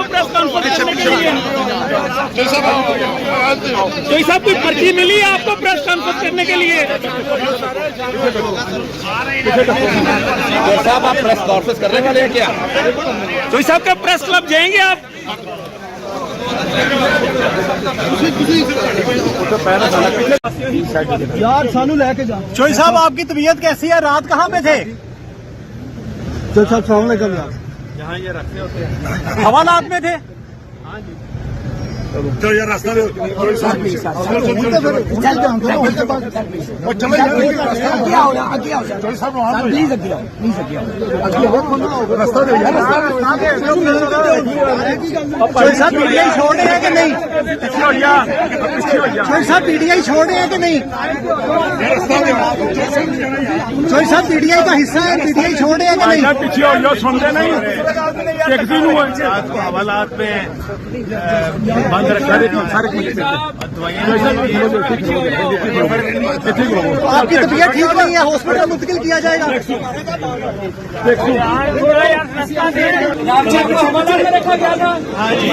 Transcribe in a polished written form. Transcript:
आपको press conference करने के लिए? तो साहब कोई पर्ची मिली है आपको प्रेस कॉन्फ्रेंस करने के लिए? साहब आप प्रेस कॉन्फ्रेंस करने वाले हैं क्या? तो साहब का प्रेस क्लब जाएंगे आप? यार सानू लेके जा। चोई साहब आपकी तबीयत कैसी है? रात कहाँ पे थे? चल साहब सलाम अलैकुम यार। जहाँ ये रखे होते हैं हवालात में थे। चलो यार रास्ता दे चोई साहब पीटीआई छोड़ रहे हैं कि नहीं? चोई साहब पीटीआई छोड़ रहे हैं कि नहीं? चोई साहब पीटीआई का हिस्सा है, पीटीआई छोड़ रहे हैं कि नहीं? पीछे हो जाओ, सुनते नहीं एक दिन हुआ हवालात में बंद रखा आपकी तबीयत ठीक नहीं है, हॉस्पिटल मुंतकिल किया जाएगा। रखा गया था। हाँ जी।